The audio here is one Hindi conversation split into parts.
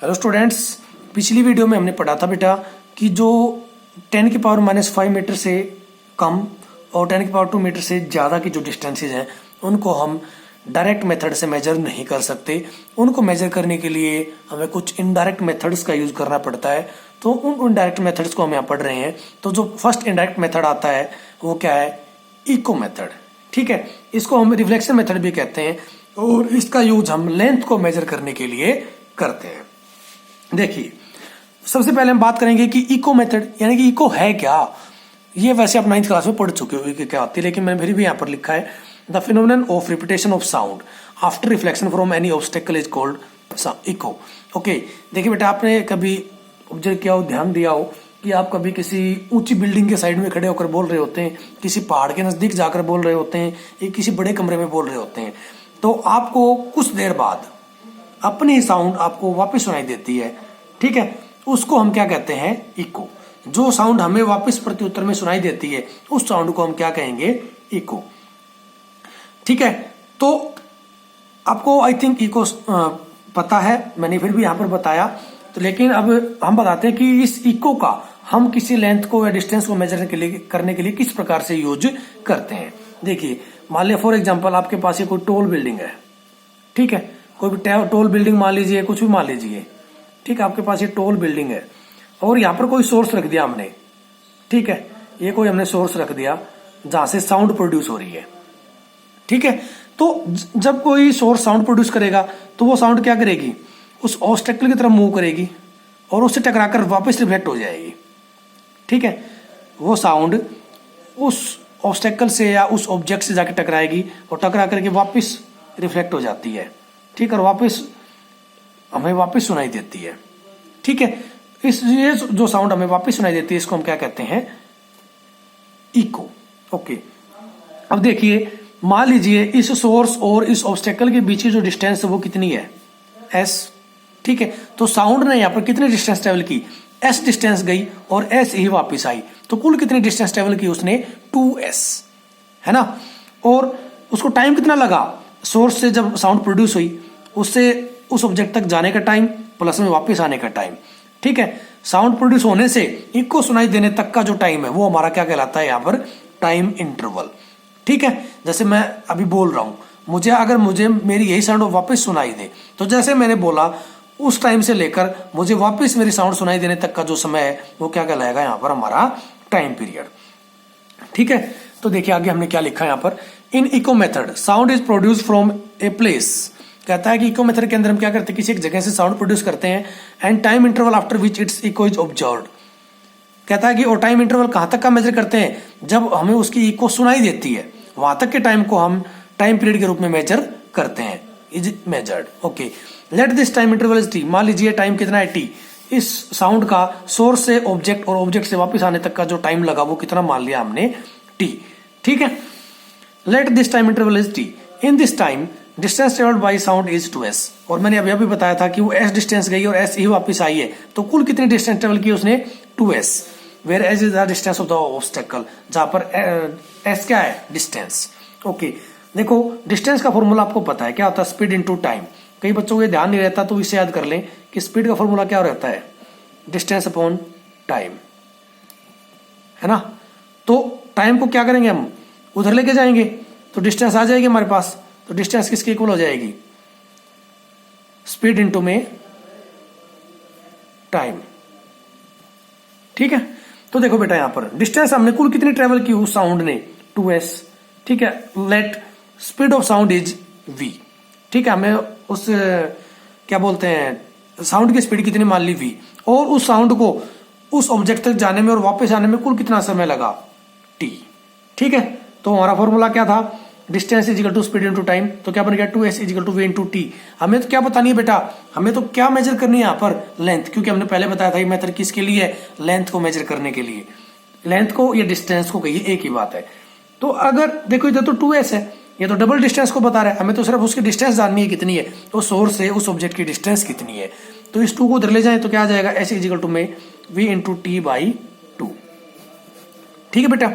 हेलो स्टूडेंट्स, पिछली वीडियो में हमने पढ़ा था बेटा कि जो 10⁻⁻5 मीटर से कम और 10⁻2 मीटर से ज़्यादा की जो डिस्टेंसेज हैं उनको हम डायरेक्ट मेथड से मेजर नहीं कर सकते। उनको मेजर करने के लिए हमें कुछ इनडायरेक्ट मेथड्स का यूज़ करना पड़ता है। तो उन इनडायरेक्ट मेथड्स को हम यहाँ पढ़ रहे हैं। तो जो फर्स्ट इनडायरेक्ट मेथड आता है वो क्या है? Echo method. ठीक है, इसको हम रिफ्लेक्शन मेथड भी कहते हैं और इसका यूज हम लेंथ को मेजर करने के लिए करते हैं। देखिए, सबसे पहले हम बात करेंगे कि इको मेथड यानी कि इको है क्या। ये वैसे आप 9th क्लास में पढ़ चुके हो कि क्या होती है, लेकिन मैंने फिर भी यहाँ पर लिखा है the phenomenon of repetition of sound after reflection from any obstacle is called echo. Okay, देखिए बेटा, आपने कभी ऑब्जर्व किया हो, ध्यान दिया हो कि आप कभी किसी ऊंची बिल्डिंग के साइड में खड़े होकर बोल रहे होते हैं, किसी पहाड़ के नजदीक जाकर बोल रहे होते हैं, या किसी बड़े कमरे में बोल रहे होते हैं, तो आपको कुछ देर बाद अपनी साउंड आपको वापस सुनाई देती है। ठीक है, उसको हम क्या कहते हैं? इको। जो साउंड हमें वापस प्रत्युत्तर में सुनाई देती है उस साउंड को हम क्या कहेंगे? इको। ठीक है, तो आपको आई थिंक इको पता है, मैंने फिर भी यहां पर बताया। तो लेकिन अब हम बताते हैं कि इस इको का हम किसी लेंथ को या डिस्टेंस को मेजर करने के लिए किस प्रकार से यूज करते हैं। देखिए, मान लिया फॉर एग्जांपल आपके पास ये कोई टॉल बिल्डिंग है। ठीक है, कोई भी टॉल बिल्डिंग मान लीजिए, कुछ भी मान लीजिए। ठीक है, आपके पास ये टॉल बिल्डिंग है और यहाँ पर कोई सोर्स रख दिया हमने। ठीक है, ये कोई हमने सोर्स रख दिया जहां से साउंड प्रोड्यूस हो रही है। ठीक है, तो जब कोई सोर्स साउंड प्रोड्यूस करेगा तो वो साउंड क्या करेगी? उस ऑब्स्टेकल की तरफ मूव करेगी और उससे टकराकर वापस रिफ्लेक्ट हो जाएगी। ठीक है, वो साउंड उस ऑब्स्टेकल से या उस ऑब्जेक्ट से जाके टकराएगी और टकरा करके वापस रिफ्लेक्ट हो जाती है। ठीक है, और वापस हमें वापस सुनाई देती है। ठीक है, ये जो साउंड हमें वापस सुनाई देती है इसको हम क्या कहते हैं? इको। ओके, अब देखिए, मान लीजिए इस सोर्स और इस ऑब्स्टेकल के बीच की जो डिस्टेंस है वो कितनी है? एस। ठीक है, तो साउंड ने यहाँ पर कितनी डिस्टेंस ट्रेवल की? एस डिस्टेंस गई और एस ही वापस आई, तो कुल कितनी डिस्टेंस ट्रेवल की उसने? 2s, है ना। और उसको टाइम कितना लगा? सोर्स से जब साउंड प्रोड्यूस हुई उससे उस ऑब्जेक्ट तक जाने का टाइम प्लस में वापस आने का टाइम। ठीक है, साउंड प्रोड्यूस होने से इको सुनाई देने तक का जो टाइम है वो हमारा क्या कहलाता है? यहाँ पर टाइम इंटरवल। ठीक है, जैसे मैं अभी बोल रहा हूं, मुझे मेरी यही साउंड वापस सुनाई दे, तो जैसे मैंने बोला उस टाइम से लेकर मुझे वापस मेरी साउंड सुनाई देने तक का जो समय है वो क्या कहलाएगा? यहाँ पर हमारा टाइम पीरियड। ठीक है, तो देखिए आगे हमने क्या लिखा है यहाँ पर। In echo method sound is produce from a place. कहता है कि इको मेथड के अंदर हम क्या करते हैं? किसी एक जगह से साउंड प्रोड्यूस करते हैं and time interval after which its echo is observed. कहता है कि और टाइम इंटरवल कहां तक का मेजर करते हैं? जब हमें उसकी इको सुनाई देती है वहां तक के टाइम को हम टाइम पीरियड के रूप में मेजर करते हैं। Is measured. Okay, let this time interval is T. मान लीजिए टाइम कितना है? टी। इस साउंड का सोर्स से ऑब्जेक्ट और ऑब्जेक्ट से वापस आने तक का जो टाइम लगा वो कितना मान लिया हमने? टी। ठीक है, let this time interval is T. In this time distance travelled by sound is 2s। और मैंने अभी बताया था कि वो s डिस्टेंस गई और s ही वापस आई है, तो कुल कितनी डिस्टेंस ट्रेवल की उसने? 2s। Where S is the distance of the obstacle, जहां पर s क्या है? डिस्टेंस। ओके, देखो डिस्टेंस का फॉर्मूला आपको पता है क्या होता है? Speed into time. कई बच्चों को ये ध्यान नहीं रहता, तो इसे याद कर लें कि स्पीड का फॉर्मूला क्या रहता है? डिस्टेंस अपॉन टाइम, है ना। तो टाइम को क्या करेंगे? हम उधर लेके जाएंगे तो डिस्टेंस आ जाएगी हमारे पास। तो डिस्टेंस किसके इक्वल हो जाएगी? स्पीड इनटू में टाइम। ठीक है, तो देखो बेटा, यहां पर डिस्टेंस हमने कुल कितनी ट्रेवल की उस साउंड ने? 2s। ठीक है, let speed of sound is v। ठीक है, हमें उस क्या बोलते हैं साउंड की स्पीड कितनी मान ली? v। और उस साउंड को उस ऑब्जेक्ट तक जाने में और वापस आने में कुल कितना समय लगा? t। ठीक है, तो हमारा फॉर्मूला क्या था? Distance is equal to speed into time. तो क्या बन गया? 2s is equal to v into T. हमें तो क्या बतानी है बेटा? हमें तो क्या मेजर करनी है यहाँ पर? लेंथ, क्योंकि हमने पहले बताया था ये मेथड किसके लिए है? लेंथ को मेजर करने के लिए। लेंथ को या डिस्टेंस को कहिए, एक ही बात है। तो अगर देखो इधर तो 2s है, ये तो डबल डिस्टेंस को बता रहा है, हमें तो सिर्फ उसकी डिस्टेंस जाननी है कितनी है, तो सोर्स से उस ऑब्जेक्ट की डिस्टेंस कितनी है। तो इस 2 को उधर ले जाए तो क्या आ जाएगा? s इज इक्वल टू में v इंटू टी बाई 2। ठीक है बेटा,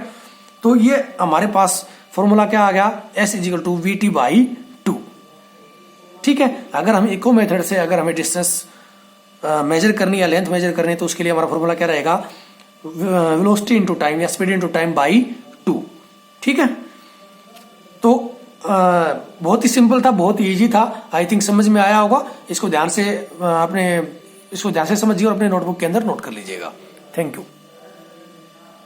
तो ये हमारे पास फॉर्मूला क्या आ गया? s is equal to V T by 2। ठीक है, अगर हम इको मेथड से अगर हमें डिस्टेंस मेजर करनी या लेंथ मेजर करनी है तो उसके लिए हमारा फॉर्मूला क्या रहेगा, वेलोसिटी इनटू टाइम या स्पीड इनटू टाइम बाई 2। ठीक है, तो बहुत ही सिंपल था, बहुत ही इजी था। आई थिंक समझ में आया होगा। इसको ध्यान से समझिए और अपने नोटबुक के अंदर नोट कर लीजिएगा। Thank you.